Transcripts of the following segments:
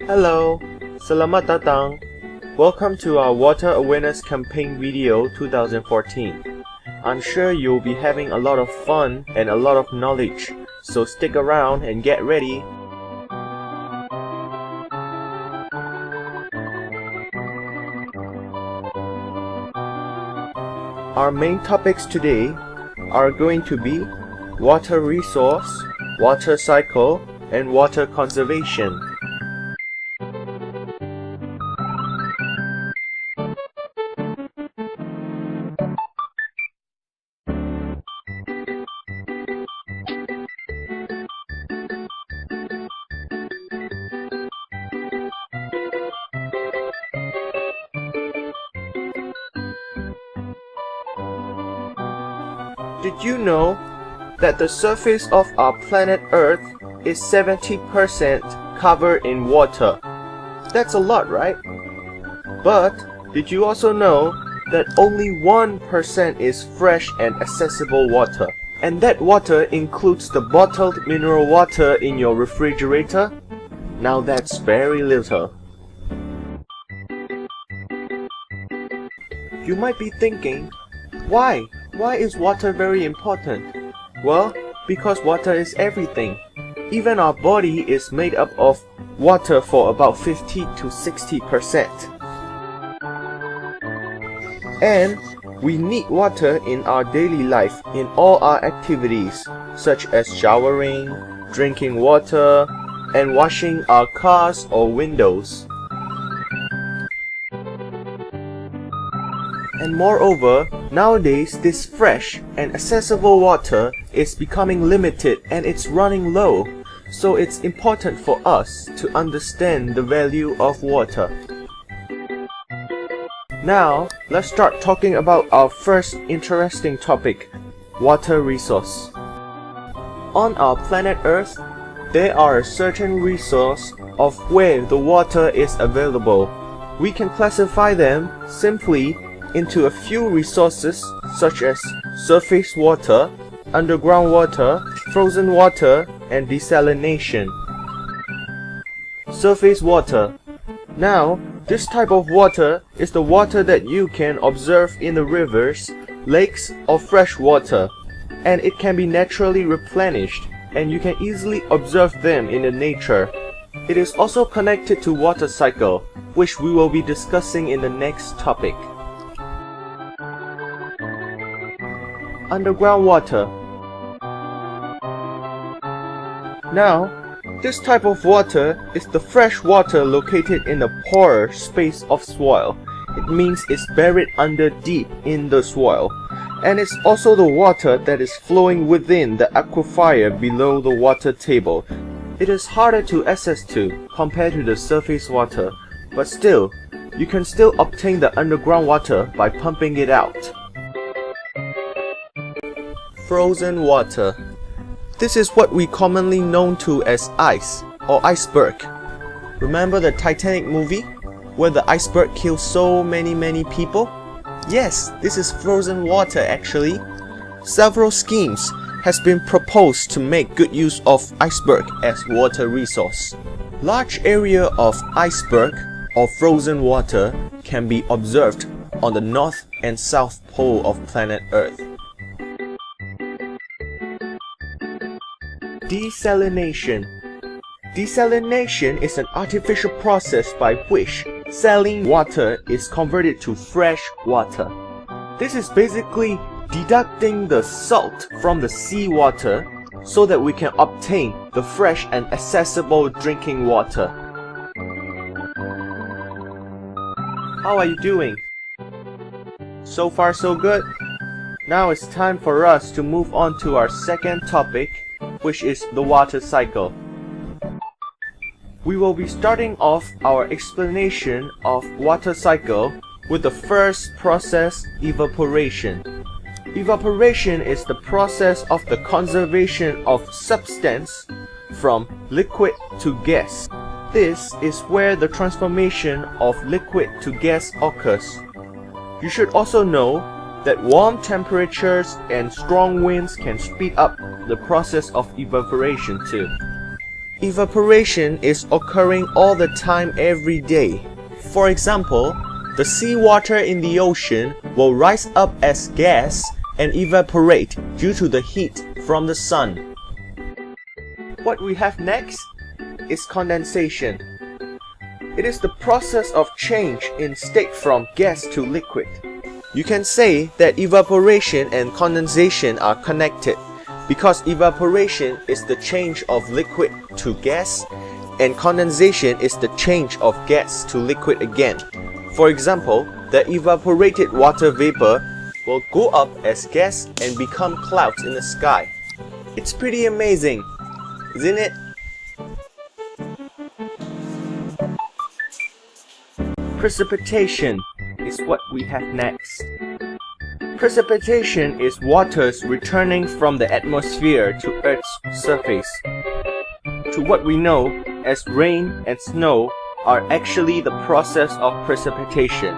Hello, selamat datang. Welcome to our Water Awareness Campaign video 2014. I'm sure you'll be having a lot of fun and a lot of knowledge, so stick around and get ready. Our main topics today are going to be water resource, water cycle, and water conservation. Did you know that the surface of our planet Earth is 70% covered in water? That's a lot, right? But did you also know that only 1% is fresh and accessible water? And that water includes the bottled mineral water in your refrigerator? Now that's very little. You might be thinking, why? Why is water very important? Well, because water is everything. Even our body is made up of water for about 50 to 60%. And we need water in our daily life in all our activities, such as showering, drinking water, and washing our cars or windows. And moreover, nowadays this fresh and accessible water is becoming limited and it's running low, so it's important for us to understand the value of water. Now, let's start talking about our first interesting topic, water resource. On our planet Earth, there are a certain resource of where the water is available. We can classify them simply into a few resources such as surface water, underground water, frozen water, and desalination. Surface water. Now, this type of water is the water that you can observe in the rivers, lakes, or fresh water, and it can be naturally replenished, and you can easily observe them in the nature. It is also connected to water cycle, which we will be discussing in the next topic. Underground water. Now, this type of water is the fresh water located in a poorer space of soil. It means it's buried under deep in the soil. And it's also the water that is flowing within the aquifer below the water table. It is harder to access to compared to the surface water, but still, you can still obtain the underground water by pumping it out. Frozen water. This is what we commonly known to as ice or iceberg. Remember the Titanic movie where the iceberg killed so many people? Yes, this is frozen water actually. Several schemes has been proposed to make good use of iceberg as water resource. Large area of iceberg or frozen water can be observed on the north and south pole of planet Earth. Desalination. Desalination is an artificial process by which saline water is converted to fresh water. This is basically deducting the salt from the seawater so that we can obtain the fresh and accessible drinking water. How are you doing? So far so good? Now it's time for us to move on to our second topic, which is the water cycle. We will be starting off our explanation of water cycle with the first process, evaporation. Evaporation is the process of the conservation of substance from liquid to gas. This is where the transformation of liquid to gas occurs. You should also know that warm temperatures and strong winds can speed up the process of evaporation too. evaporation is occurring all the time every day. For example, the seawater in the ocean will rise up as gas and evaporate due to the heat from the sun. What we have next is condensation. It is the process of change in state from gas to liquid. You can say that evaporation and condensation are connected because evaporation is the change of liquid to gas and condensation is the change of gas to liquid again. For example, the evaporated water vapor will go up as gas and become clouds in the sky. It's pretty amazing, isn't it? Precipitation is what we have next. Precipitation is waters returning from the atmosphere to Earth's surface. To what we know as rain and snow are actually the process of precipitation,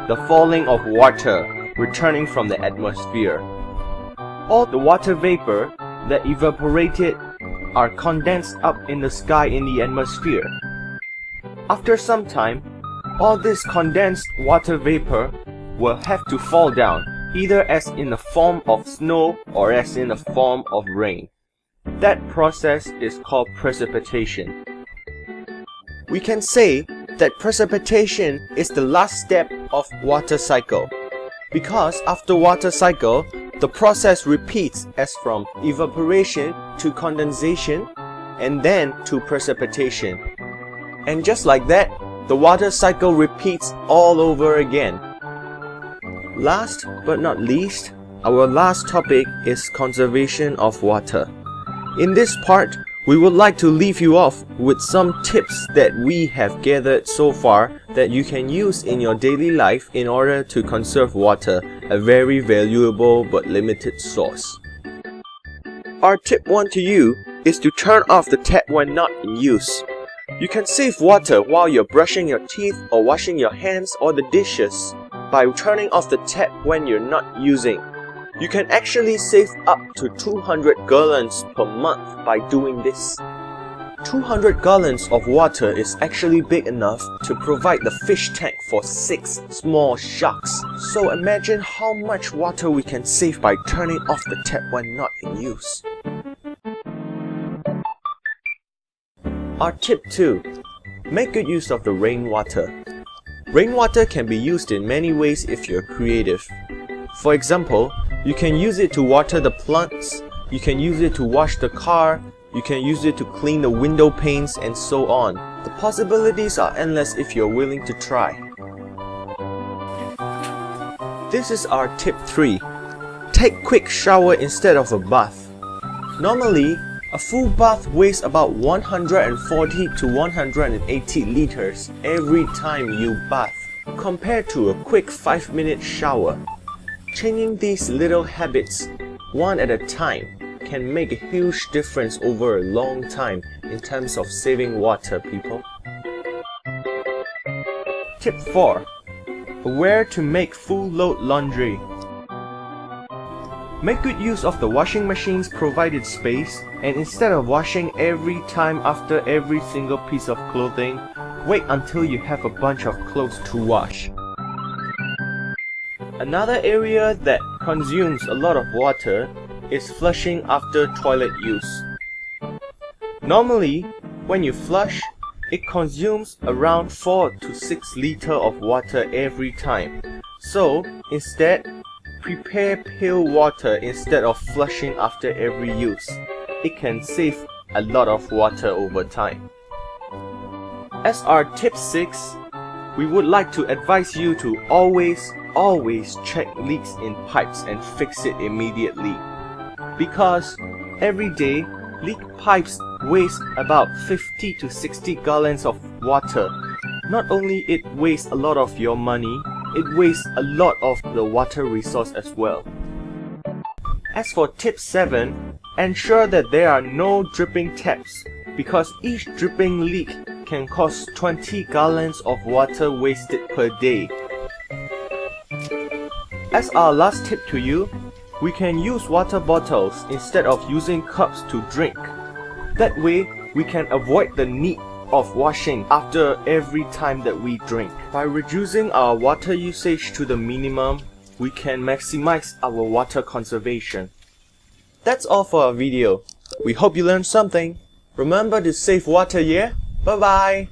the falling of water returning from the atmosphere. All the water vapor that evaporated are condensed up in the sky in the atmosphere. After some time, all this condensed water vapor will have to fall down, either as in the form of snow or as in the form of rain. That process is called precipitation. We can say that precipitation is the last step of water cycle, because after water cycle, the process repeats as from evaporation to condensation and then to precipitation. And just like that, the water cycle repeats all over again. Last but not least, our last topic is conservation of water. In this part, we would like to leave you off with some tips that we have gathered so far that you can use in your daily life in order to conserve water, a very valuable but limited source. Our tip 1 to you is to turn off the tap when not in use. You can save water while you're brushing your teeth or washing your hands or the dishes by turning off the tap when you're not using. You can actually save up to 200 gallons per month by doing this. 200 gallons of water is actually big enough to provide the fish tank for 6 small sharks. So imagine how much water we can save by turning off the tap when not in use. Our tip 2. Make good use of the rainwater. Rainwater can be used in many ways if you're creative. For example, you can use it to water the plants, you can use it to wash the car, you can use it to clean the window panes and so on. The possibilities are endless if you're willing to try. This is our tip 3. Take quick shower instead of a bath. Normally, a full bath weighs about 140 to 180 liters every time you bath, compared to a quick 5-minute shower. Changing these little habits, one at a time, can make a huge difference over a long time in terms of saving water, people. Tip 4. Where to make full load laundry. Make good use of the washing machine's provided space, and instead of washing every time after every single piece of clothing, wait until you have a bunch of clothes to wash. Another area that consumes a lot of water is flushing after toilet use. Normally, when you flush, it consumes around 4 to 6 liters of water every time. So, instead, prepare pale water instead of flushing after every use. It can save a lot of water over time. As our tip 6, we would like to advise you to always check leaks in pipes and fix it immediately. Because every day, leak pipes waste about 50 to 60 gallons of water. Not only it wastes a lot of your money, it wastes a lot of the water resource as well. As for tip 7, ensure that there are no dripping taps, because each dripping leak can cause 20 gallons of water wasted per day. As our last tip to you, we can use water bottles instead of using cups to drink. That way, we can avoid the need of washing after every time that we drink. By reducing our water usage to the minimum, we can maximize our water conservation. That's all for our video. We hope you learned something. Remember to save water, yeah? Bye bye!